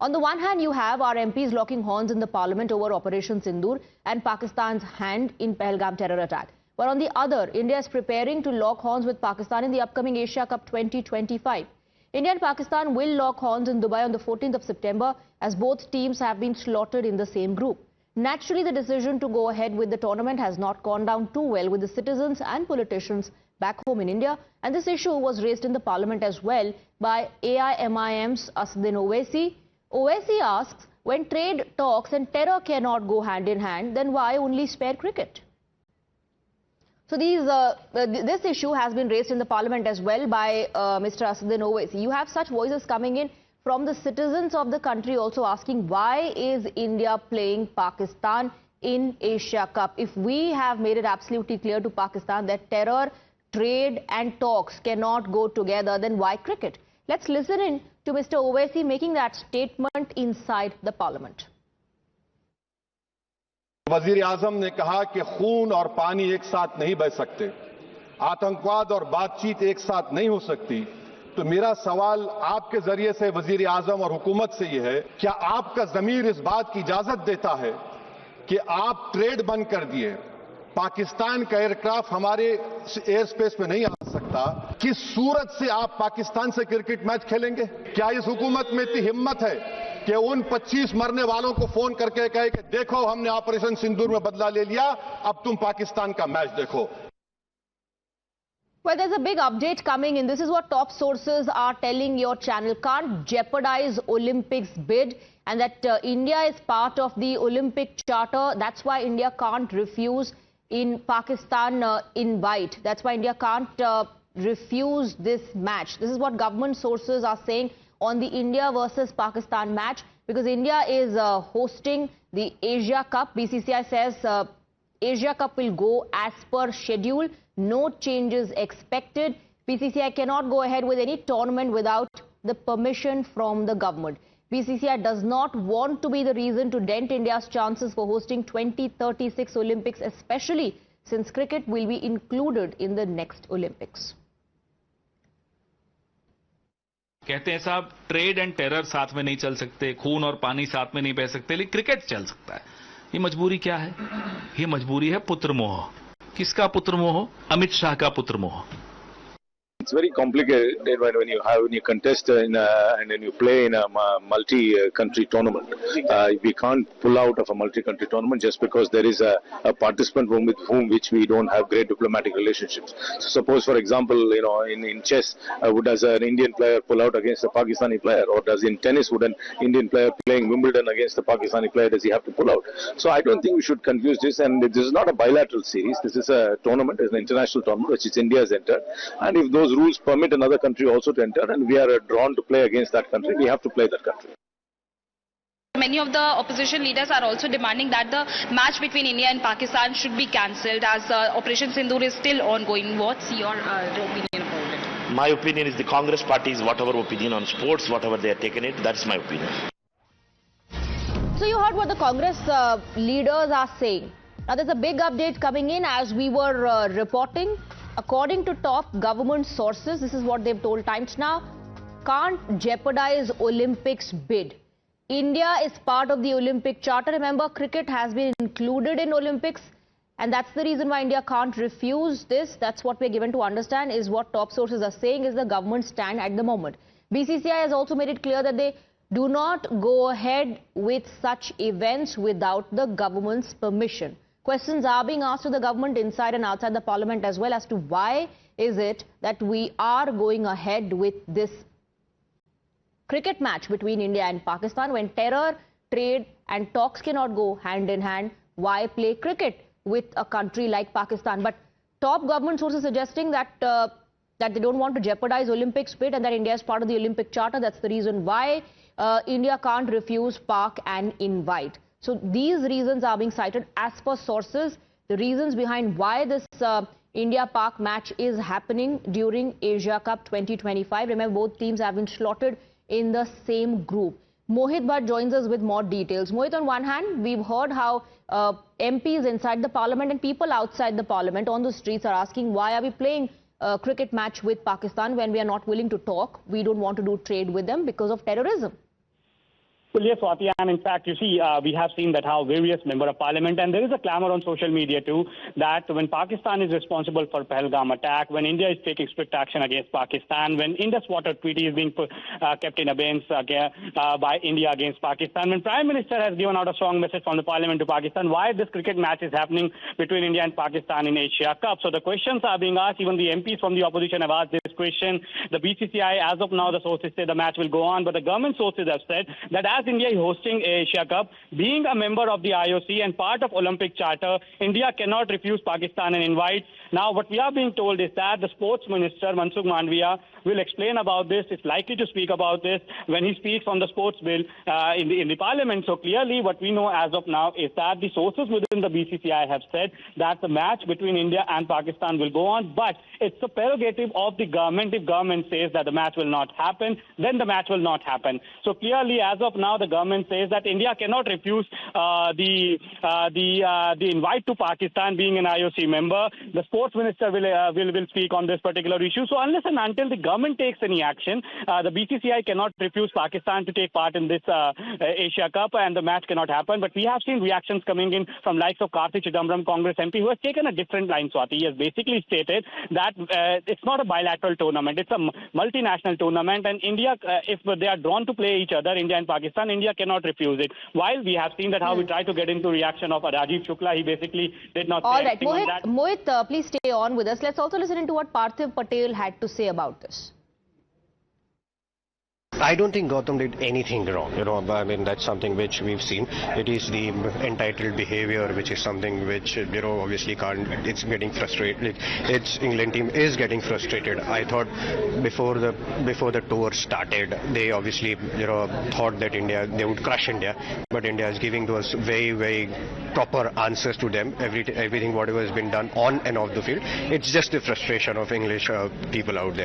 On the one hand, you have our MPs locking horns in the parliament over Operation Sindoor and Pakistan's hand in Pahalgam terror attack. But on the other, India is preparing to lock horns with Pakistan in the upcoming Asia Cup 2025. India and Pakistan will lock horns in Dubai on the 14th of September as both teams have been slotted in the same group. Naturally, the decision to go ahead with the tournament has not gone down too well with the citizens and politicians back home in India, and this issue was raised in the parliament as well by AIMIM's Asduddin Owaisi. Owaisi asks, when trade talks and terror cannot go hand in hand, then why only spare cricket? So this issue has been raised in the parliament as well by Mr. Asduddin Owaisi. You have such voices coming in from the citizens of the country also asking, why is India playing Pakistan in Asia Cup? If we have made it absolutely clear to Pakistan that terror, trade and talks cannot go together, then why cricket? Let's listen in to Mr. Owaisi making that statement inside the parliament. वजीर आजम ने कहा कि खून और पानी एक साथ नहीं बह सकते, आतंकवाद और बातचीत एक साथ नहीं हो सकती। तो मेरा सवाल आपके जरिए से वजीर आजम और हुकूमत से यह है, क्या आपका ज़मीर इस बात की इजाजत देता है कि आप ट्रेड बंद कर दिए, पाकिस्तान का एयरक्राफ्ट हमारे एयर स्पेस में नहीं आ सकता, किस सूरत से आप पाकिस्तान से क्रिकेट मैच खेलेंगे? क्या इस हुकूमत में इतनी हिम्मत है कि उन 25 मरने वालों को फोन करके कहे कि देखो हमने ऑपरेशन सिंदूर में बदला ले लिया, अब तुम पाकिस्तान का मैच देखो? Well, there's a big update coming in. This is what top sources are telling your channel. Can't jeopardize Olympics bid, and that India is part of the Olympic Charter. That's why India can't refuse in Pakistan invite. That's why India can't refuse this match. This is what government sources are saying on the India versus Pakistan match, because India is hosting the Asia Cup. BCCI says Asia Cup will go as per schedule. No changes expected. BCCI cannot go ahead with any tournament without the permission from the government. BCCI does not want to be the reason to dent India's chances for hosting 2036 Olympics, especially since cricket will be included in the next Olympics. कहते हैं साहब, trade and terror साथ में नहीं चल सकते, खून और पानी साथ में नहीं बह सकते, लेकिन क्रिकेट चल सकता है। ये मजबूरी क्या है? ये मजबूरी है पुत्र मोह। किसका पुत्र मोह? अमित शाह का पुत्र मोह। It's very complicated when you contest and when you play in a multi-country tournament. We can't pull out of a multi-country tournament just because there is a participant with whom we don't have great diplomatic relationships. So suppose, for example, in chess, does an Indian player pull out against a Pakistani player, or does in tennis would an Indian player playing Wimbledon against a Pakistani player, does he have to pull out? So I don't think we should confuse this, and this is not a bilateral series. This is a tournament, it's an international tournament which is India has entered, and if those rules permit another country also to enter and we are drawn to play against that country, we have to play that country. Many of the opposition leaders are also demanding that the match between India and Pakistan should be cancelled as Operation Sindoor is still ongoing. What's your opinion about it? My opinion is the Congress party's whatever opinion on sports, whatever they have taken it, that's my opinion. So you heard what the Congress leaders are saying. Now there's a big update coming in as we were reporting. According to top government sources, this is what they've told Times Now, can't jeopardize Olympics bid. India is part of the Olympic Charter. Remember, cricket has been included in Olympics, and that's the reason why India can't refuse this. That's what we're given to understand, is what top sources are saying is the government stand at the moment. BCCI has also made it clear that they do not go ahead with such events without the government's permission. Questions are being asked to the government inside and outside the parliament as well as to why is it that we are going ahead with this cricket match between India and Pakistan when terror, trade and talks cannot go hand in hand. Why play cricket with a country like Pakistan? But top government sources suggesting that that they don't want to jeopardize Olympics bid and that India is part of the Olympic Charter. That's the reason why India can't refuse Pak and invite. So these reasons are being cited as per sources, the reasons behind why this India-Pak match is happening during Asia Cup 2025. Remember, both teams have been slotted in the same group. Mohit Bhatt joins us with more details. Mohit, on one hand, we've heard how MPs inside the parliament and people outside the parliament on the streets are asking, why are we playing a cricket match with Pakistan when we are not willing to talk? We don't want to do trade with them because of terrorism. Well, yes, Swati, and in fact, you see, we have seen that how various members of parliament, and there is a clamor on social media too, that when Pakistan is responsible for Pahalgam attack, when India is taking strict action against Pakistan, when Indus Water Treaty is being kept in abeyance by India against Pakistan, when Prime Minister has given out a strong message from the parliament to Pakistan, why this cricket match is happening between India and Pakistan in Asia Cup. So the questions are being asked. Even the MPs from the opposition have asked this question. The BCCI, as of now, the sources say the match will go on, but the government sources have said that as India is hosting Asia Cup, being a member of the IOC and part of Olympic Charter, India cannot refuse Pakistan an invite. Now, what we are being told is that the sports minister, Mansukh Mandavia, will explain about this. Is likely to speak about this when he speaks on the sports bill in the parliament. So clearly, what we know as of now is that the sources within the BCCI have said that the match between India and Pakistan will go on, but it's the prerogative of the government. If government says that the match will not happen, then the match will not happen. So clearly, as of now, the government says that India cannot refuse the invite to Pakistan, being an IOC member. The sports minister will speak on this particular issue. So unless and until the government takes any action, the BCCI cannot refuse Pakistan to take part in this Asia Cup, and the match cannot happen. But we have seen reactions coming in from likes of Karthi Chidambaram, Congress MP, who has taken a different line, Swati. He has basically stated that it's not a bilateral tournament, it's a multinational tournament, and India, if they are drawn to play each other, India and Pakistan, India cannot refuse it. While we have seen that how we tried to get into reaction of Rajiv Shukla, he basically did not say anything on that. Mohit, please stay on with us. Let's also listen into what Parthiv Patel had to say about this. I don't think Gautam did anything wrong, I mean, that's something which we've seen. It is the entitled behavior, which is something which, obviously can't, it's getting frustrated. Its England team is getting frustrated. I thought before the tour started, they obviously, thought that they would crush India, but India is giving those very, very proper answers to them, everything, whatever has been done on and off the field. It's just the frustration of English people out there.